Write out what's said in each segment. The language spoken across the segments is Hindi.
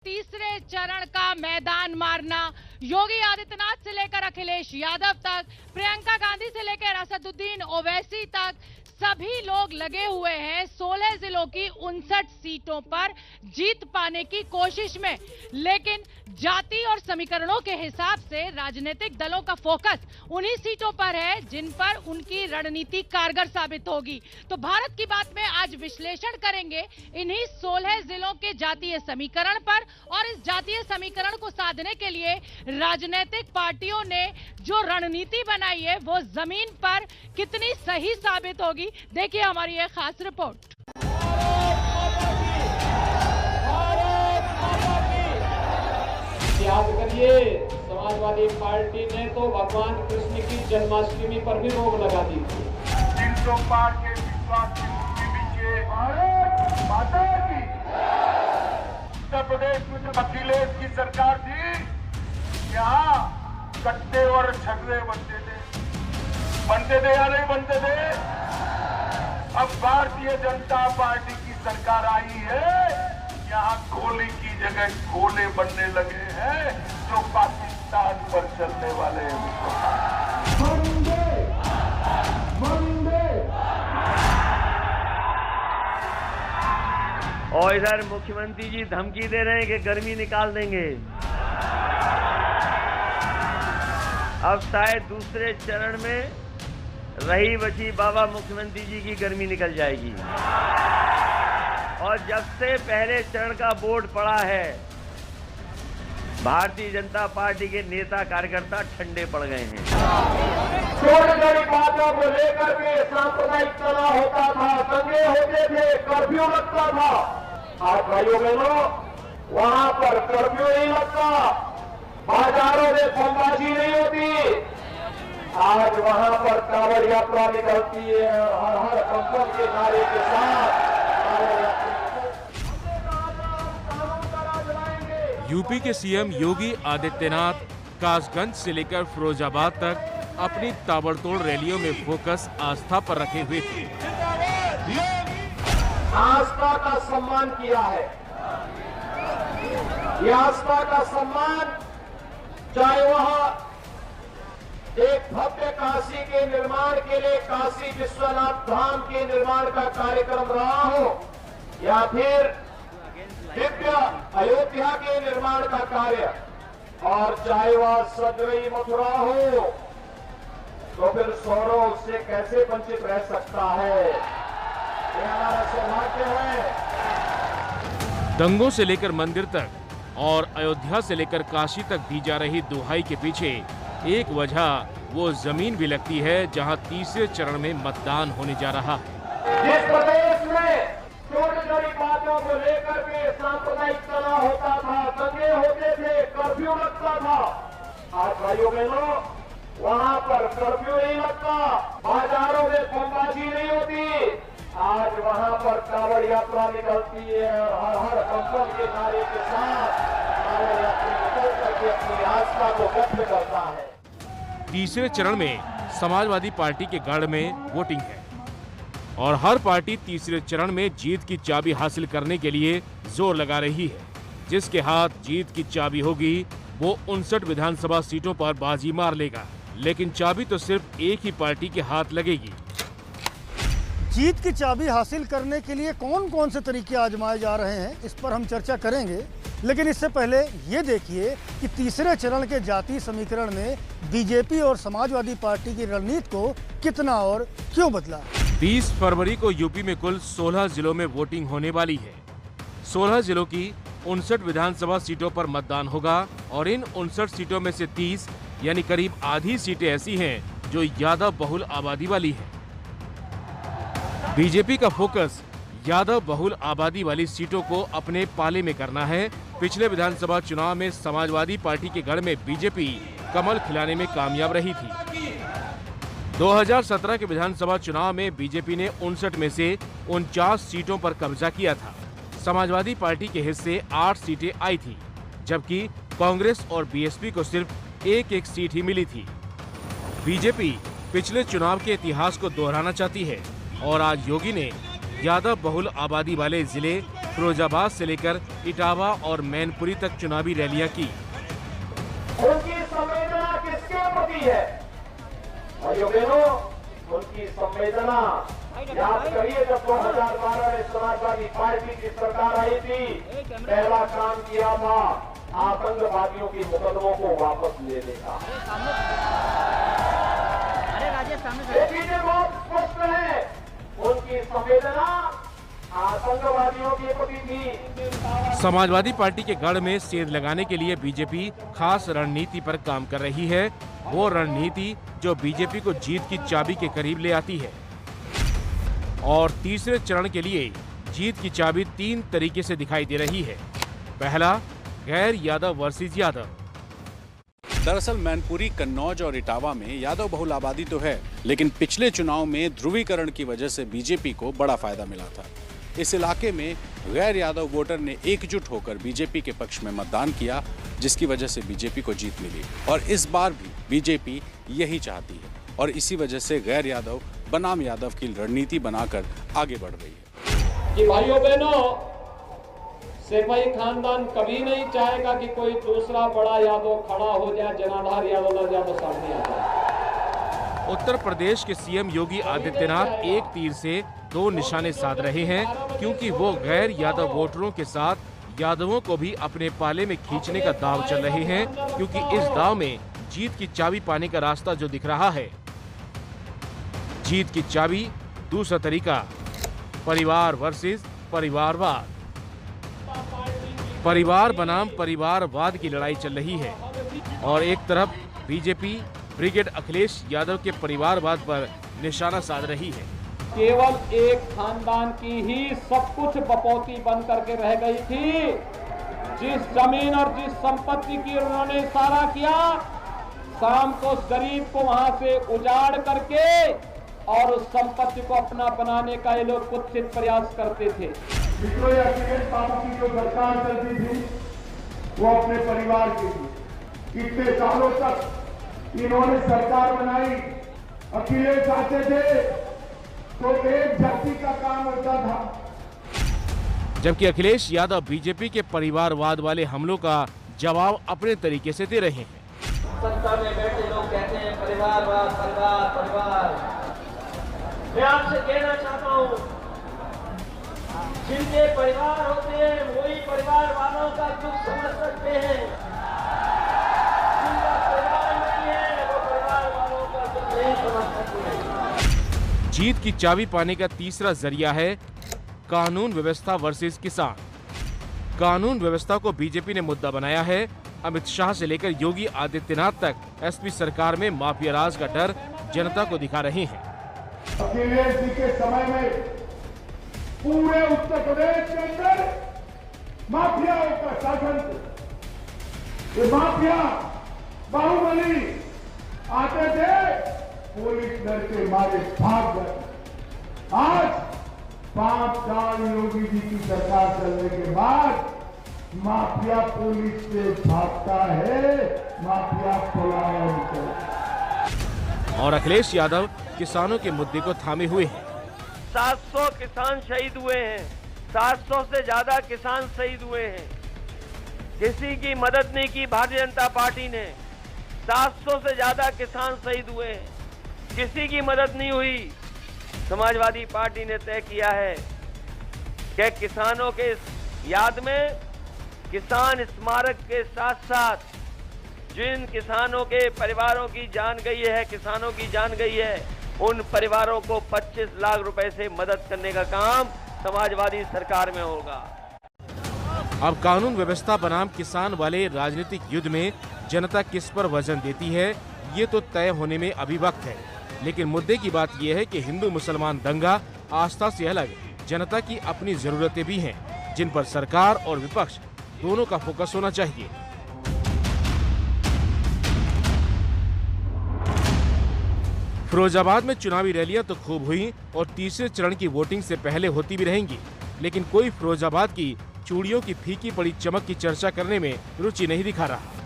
तीसरे चरण का मैदान मारना, योगी आदित्यनाथ से लेकर अखिलेश यादव तक, प्रियंका गांधी से लेकर असदुद्दीन ओवैसी तक सभी लोग लगे हुए हैं 16 जिलों की 59 सीटों पर जीत पाने की कोशिश में। लेकिन जाति और समीकरणों के हिसाब से राजनीतिक दलों का फोकस उन्हीं सीटों पर है जिन पर उनकी रणनीति कारगर साबित होगी। तो भारत की बात में आज विश्लेषण करेंगे इन्हीं 16 जिलों के जातीय समीकरण पर, और इस जातीय समीकरण को साधने के लिए राजनीतिक पार्टियों ने जो रणनीति बनाई है वो जमीन पर कितनी सही साबित होगी। देखिए हमारी एक खास रिपोर्ट। याद करिए, समाजवादी पार्टी ने तो भगवान कृष्ण की जन्माष्टमी पर भी रोक लगा दी थी। 300 पार के विश्वास की मूर्ति नीचे भारत माता की। उत्तर प्रदेश में जब अखिलेश की सरकार थी, यहाँ कट्टे और झगड़े बनते थे या नहीं बनते थे? अब भारतीय जनता पार्टी की सरकार आई है, यहाँ गोली की जगह गोले बनने लगे हैं जो पाकिस्तान पर चलने वाले हैं। और इधर मुख्यमंत्री जी धमकी दे रहे हैं कि गर्मी निकाल देंगे। अब शायद दूसरे चरण में रही बची बाबा मुख्यमंत्री जी की गर्मी निकल जाएगी। और जब से पहले चरण का बोर्ड पड़ा है, भारतीय जनता पार्टी के नेता कार्यकर्ता ठंडे पड़ गए हैं। छोटी बातों को लेकर के सांप्रदायिक तनाव होता था, दंगे होते थे, कर्फ्यू लगता था। आज भाइयों बहनों, वहां पर कर्फ्यू नहीं लगता, बाजारों में बमबाजी नहीं होती। आज वहां पर कांवड़ यात्रा निकलती है, हर हर कंपन के नारे के साथ यूपी के सीएम योगी आदित्यनाथ कासगंज से लेकर फिरोजाबाद तक अपनी ताबड़तोड़ रैलियों में फोकस आस्था पर रखे हुए थे। आस्था का सम्मान किया है। यह आस्था का सम्मान, चाहे वह एक भव्य काशी के निर्माण के लिए काशी विश्वनाथ धाम के निर्माण का कार्यक्रम रहा हो, या फिर दिव्य अयोध्या के निर्माण का कार्य, और चाहे वह सजवई मथुरा हो, तो फिर सौरव उससे कैसे वंचित रह सकता है? ये हमारा सौभाग्य है। दंगों से लेकर मंदिर तक और अयोध्या से लेकर काशी तक दी जा रही दुहाई के पीछे एक वजह वो जमीन भी लगती है जहां तीसरे चरण में मतदान होने जा रहा है। जिस प्रदेश में छोटी बातों को लेकर के सांप्रदायिक तनाव होता था, दंगे होते थे, कर्फ्यू लगता था। आज भाइयों बहनों, वहां पर कर्फ्यू नहीं लगता, बाजारों में बमबाजी नहीं होती। आज वहां पर कांवड़ यात्रा निकलती है, हर हर कंपन के नारे के साथ कांवड़ यात्रा निकल करके अपनी आस्था को व्यक्त करता है। तीसरे चरण में समाजवादी पार्टी के गढ़ में वोटिंग है और हर पार्टी तीसरे चरण में जीत की चाबी हासिल करने के लिए जोर लगा रही है। जिसके हाथ जीत की चाबी होगी वो 59 विधानसभा सीटों पर बाजी मार लेगा। लेकिन चाबी तो सिर्फ एक ही पार्टी के हाथ लगेगी। जीत की चाबी हासिल करने के लिए कौन कौन से तरीके आजमाए जा रहे हैं, इस पर हम चर्चा करेंगे। लेकिन इससे पहले ये देखिए कि तीसरे चरण के जातीय समीकरण में बीजेपी और समाजवादी पार्टी की रणनीति को कितना और क्यों बदला। 20 फरवरी को यूपी में कुल 16 जिलों में वोटिंग होने वाली है। 16 जिलों की 59 विधानसभा सीटों पर मतदान होगा और इन 59 सीटों में से 30 यानी करीब आधी सीटें ऐसी हैं जो यादव बहुल आबादी वाली है। बीजेपी का फोकस यादव बहुल आबादी वाली सीटों को अपने पाले में करना है। पिछले विधानसभा चुनाव में समाजवादी पार्टी के गढ़ में बीजेपी कमल खिलाने में कामयाब रही थी। 2017 के विधानसभा चुनाव में बीजेपी ने 59 में से 49 सीटों पर कब्जा किया था। समाजवादी पार्टी के हिस्से 8 सीटें आई थी, जबकि कांग्रेस और बीएसपी को सिर्फ एक सीट ही मिली थी। बीजेपी पिछले चुनाव के इतिहास को दोहराना चाहती है और आज योगी ने यादव बहुल आबादी वाले जिले फिरोजाबाद से लेकर इटावा और मैनपुरी तक चुनावी रैलियां की। उनकी संवेदना किसके प्रति है? भाइयों बहनों, उनकी संवेदना याद करिए, जब 2012 में समाजवादी पार्टी की सरकार आई थी, पहला काम किया था आतंकवादियों के मुकदमों को वापस लेने का। ये चीजें बहुत स्पष्ट है। उनकी संवेदना आतंकवादियों के प्रति थी। समाजवादी पार्टी के गढ़ में सेंध लगाने के लिए बीजेपी खास रणनीति पर काम कर रही है। वो रणनीति जो बीजेपी को जीत की चाबी के करीब ले आती है। और तीसरे चरण के लिए जीत की चाबी 3 तरीके से दिखाई दे रही है। पहला, गैर यादव वर्सेस यादव। दरअसल मैनपुरी, कन्नौज और इटावा में यादव बहुल आबादी तो है, लेकिन पिछले चुनाव में ध्रुवीकरण की वजह से बीजेपी को बड़ा फायदा मिला था। इस इलाके में गैर यादव वोटर ने एकजुट होकर बीजेपी के पक्ष में मतदान किया, जिसकी वजह से बीजेपी को जीत मिली। और इस बार भी बीजेपी यही चाहती है और इसी वजह से गैर यादव बनाम यादव की रणनीति बनाकर आगे बढ़ रही है। कि भाइयों बहनों, सेफई खानदान कभी नहीं चाहेगा कि कोई दूसरा बड़ा यादव खड़ा हो जाए, जनाधार यादव सामने आ जाए। उत्तर प्रदेश के सीएम योगी आदित्यनाथ एक तीर से 2 निशाने साध रहे हैं, क्योंकि वो गैर यादव वोटरों के साथ यादवों को भी अपने पाले में खींचने का दांव चल रहे हैं, क्योंकि इस दांव में जीत की चाबी पाने का रास्ता जो दिख रहा है। जीत की चाबी, दूसरा तरीका, परिवार वर्सेस परिवारवाद। परिवार बनाम परिवारवाद की लड़ाई चल रही है और एक तरफ बीजेपी ब्रिगेड अखिलेश यादव के परिवारवाद पर निशाना साध रही है। केवल एक खानदान की ही सब कुछ बपौती बन करके रह गई थी। जिस जमीन और जिस संपत्ति की उन्होंने इशारा किया, शाम को गरीब को वहां से उजाड़ करके और उस संपत्ति को अपना बनाने का ये लोग कुत्सित प्रयास करते थे। अखिलेश बाबू की जो सरकार चलती थी, वो अपने परिवार के लिए इतने सालों तक इन्होंने सरकार बनाई। अखिलेश आते थे तो एक जाति का काम होता था, जबकि अखिलेश यादव बीजेपी के परिवारवाद वाले हमलों का जवाब अपने तरीके से दे रहे हैं। सत्ता में बैठे लोग कहते हैं परिवारवाद, परिवार परिवार। मैं आपसे कहना चाहता हूँ, जिनके परिवार होते हैं वही परिवार वालों का दुख समझ सकते हैं। जिनका परिवार नहीं है वो परिवार वालों का दुख नहीं समझ सकते। जीत की चाबी पाने का तीसरा जरिया है कानून व्यवस्था वर्सेस किसान। कानून व्यवस्था को बीजेपी ने मुद्दा बनाया है। अमित शाह से लेकर योगी आदित्यनाथ तक एसपी सरकार में माफिया राज का डर जनता को दिखा रहे हैं। अखिलेश जी के समय में पूरे उत्तर प्रदेश के अंदर माफियाओं का शासन था। ये माफिया बाहुबली आते थे, पुलिस डर के मारे भाग गए। आज 5 साल योगी जी की सरकार चलने के बाद माफिया पुलिस से भागता है, माफिया पलायन करता है। और अखिलेश यादव किसानों के मुद्दे को थामे हुए हैं। 700 किसान शहीद हुए हैं, 700 से ज्यादा किसान शहीद हुए हैं। किसी की मदद नहीं की भारतीय जनता पार्टी ने। 700 से ज्यादा किसान शहीद हुए हैं, किसी की मदद नहीं हुई। समाजवादी पार्टी ने तय किया है कि किसानों के याद में किसान स्मारक के साथ साथ जिन किसानों के परिवारों की जान गई है, किसानों की जान गई है, उन परिवारों को 25 लाख रुपए से मदद करने का काम समाजवादी सरकार में होगा। अब कानून व्यवस्था बनाम किसान वाले राजनीतिक युद्ध में जनता किस पर वजन देती है, ये तो तय होने में अभी वक्त है। लेकिन मुद्दे की बात यह है कि हिंदू मुसलमान दंगा आस्था से अलग जनता की अपनी जरूरतें भी हैं, जिन पर सरकार और विपक्ष दोनों का फोकस होना चाहिए। फिरोजाबाद में चुनावी रैलियां तो खूब हुई और तीसरे चरण की वोटिंग से पहले होती भी रहेंगी, लेकिन कोई फिरोजाबाद की चूड़ियों की फीकी पड़ी चमक की चर्चा करने में रुचि नहीं दिखा रहा।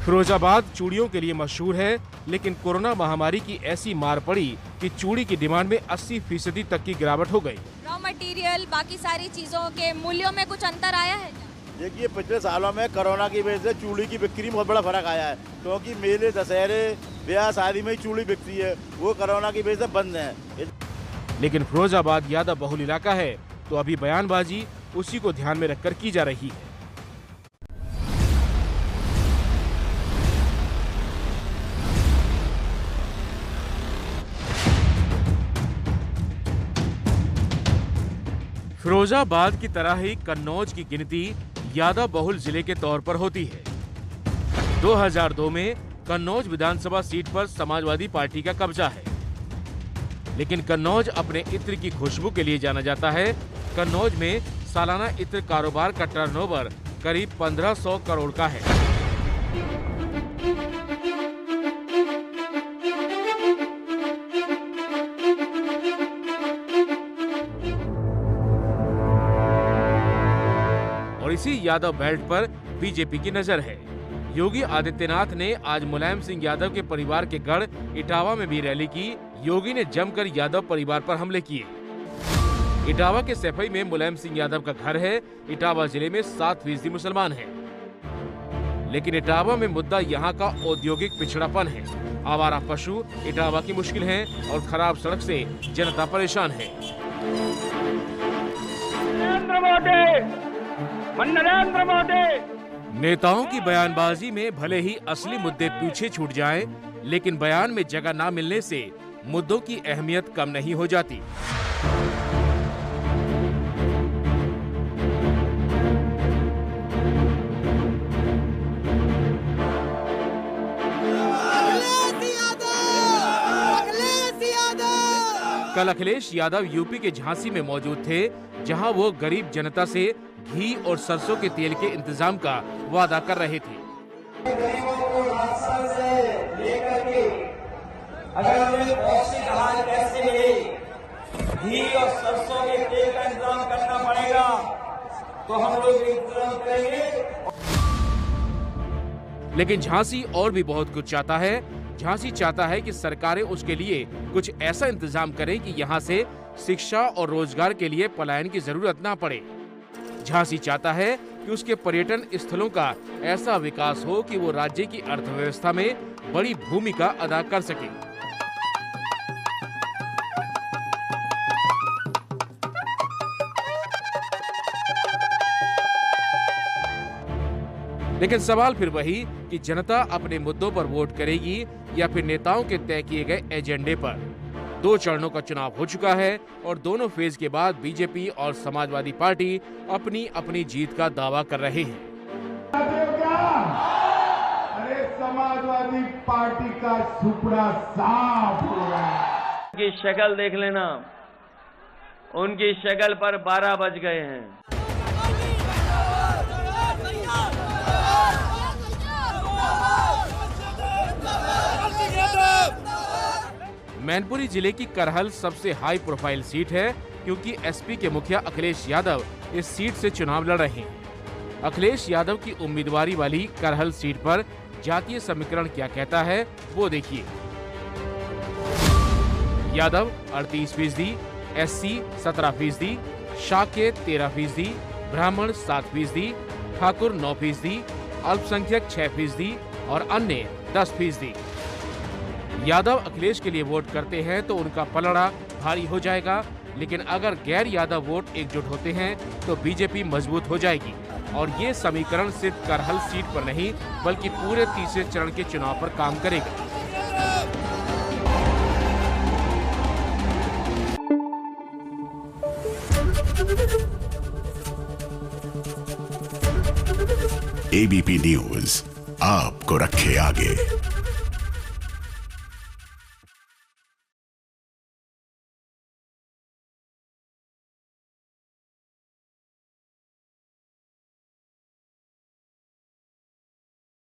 फिरोजाबाद चूड़ियों के लिए मशहूर है, लेकिन कोरोना महामारी की ऐसी मार पड़ी कि चूड़ी की डिमांड में 80% तक की गिरावट हो गई। रॉ मटेरियल बाकी सारी चीजों के मूल्यों में कुछ अंतर आया है? देखिए, पिछले सालों में कोरोना की वजह से चूड़ी की बिक्री में बहुत बड़ा फर्क आया है, क्योंकि मेले, दशहरे, ब्याह शादी में ही चूड़ी बिकती है, वो कोरोना की वजह से बंद है। लेकिन फिरोजाबाद यादव बहुल इलाका है, तो अभी बयानबाजी उसी को ध्यान में रखकर की जा रही है। फिरोजाबाद की तरह ही कन्नौज की गिनती यादव बहुल जिले के तौर पर होती है। 2002 में कन्नौज विधानसभा सीट पर समाजवादी पार्टी का कब्जा है, लेकिन कन्नौज अपने इत्र की खुशबू के लिए जाना जाता है। कन्नौज में सालाना इत्र कारोबार का टर्नओवर करीब 1500 करोड़ का है। और इसी यादव बेल्ट पर बीजेपी की नजर है। योगी आदित्यनाथ ने आज मुलायम सिंह यादव के परिवार के गढ़ इटावा में भी रैली की। योगी ने जमकर यादव परिवार पर हमले किए। इटावा के सैफई में मुलायम सिंह यादव का घर है। इटावा जिले में 7% मुसलमान हैं। लेकिन इटावा में मुद्दा यहाँ का औद्योगिक पिछड़ापन है। आवारा पशु इटावा की मुश्किल है और खराब सड़क से जनता परेशान है। नरेंद्र मोदी नेताओं की बयानबाजी में भले ही असली मुद्दे पीछे छूट जाएं, लेकिन बयान में जगह न मिलने से मुद्दों की अहमियत कम नहीं हो जाती। कल अखिलेश यादव यूपी के झांसी में मौजूद थे, जहां वो गरीब जनता से घी और सरसों के तेल के इंतजाम का वादा कर रहे थे। गरीबों को राशन से लेकर के अगर हमें पौष्टिक आहार कैसे मिले, घी और सरसों के तेल का इंतजाम करना पड़ेगा, तो हम लोग इंतजाम करेंगे। लेकिन झांसी और भी बहुत कुछ चाहता है। झांसी चाहता है कि सरकारें उसके लिए कुछ ऐसा इंतजाम करें कि यहाँ से शिक्षा और रोजगार के लिए पलायन की जरूरत ना पड़े। झांसी चाहता है कि उसके पर्यटन स्थलों का ऐसा विकास हो कि वो राज्य की अर्थव्यवस्था में बड़ी भूमिका अदा कर सके। लेकिन सवाल फिर वही कि जनता अपने मुद्दों पर वोट करेगी या फिर नेताओं के तय किए गए एजेंडे पर। 2 चरणों का चुनाव हो चुका है और दोनों फेज के बाद बीजेपी और समाजवादी पार्टी अपनी अपनी जीत का दावा कर रहे हैं। अरे समाजवादी पार्टी का सुपड़ा साफ हो रहा है। उनकी शक्ल देख लेना, उनकी शक्ल पर 12 बज गए हैं। मैनपुरी जिले की करहल सबसे हाई प्रोफाइल सीट है, क्योंकि एसपी के मुखिया अखिलेश यादव इस सीट से चुनाव लड़ रहे हैं। अखिलेश यादव की उम्मीदवारी वाली करहल सीट पर जातीय समीकरण क्या कहता है, वो देखिए। यादव 38%, एससी 17%, शाक्य 13%, ब्राह्मण 7%, ठाकुर 9%, अल्पसंख्यक 6% और अन्य 10%। यादव अखिलेश के लिए वोट करते हैं तो उनका पलड़ा भारी हो जाएगा, लेकिन अगर गैर यादव वोट एकजुट होते हैं तो बीजेपी मजबूत हो जाएगी। और ये समीकरण सिर्फ करहल सीट पर नहीं बल्कि पूरे तीसरे चरण के चुनाव पर काम करेगा। एबीपी न्यूज आपको रखे आगे।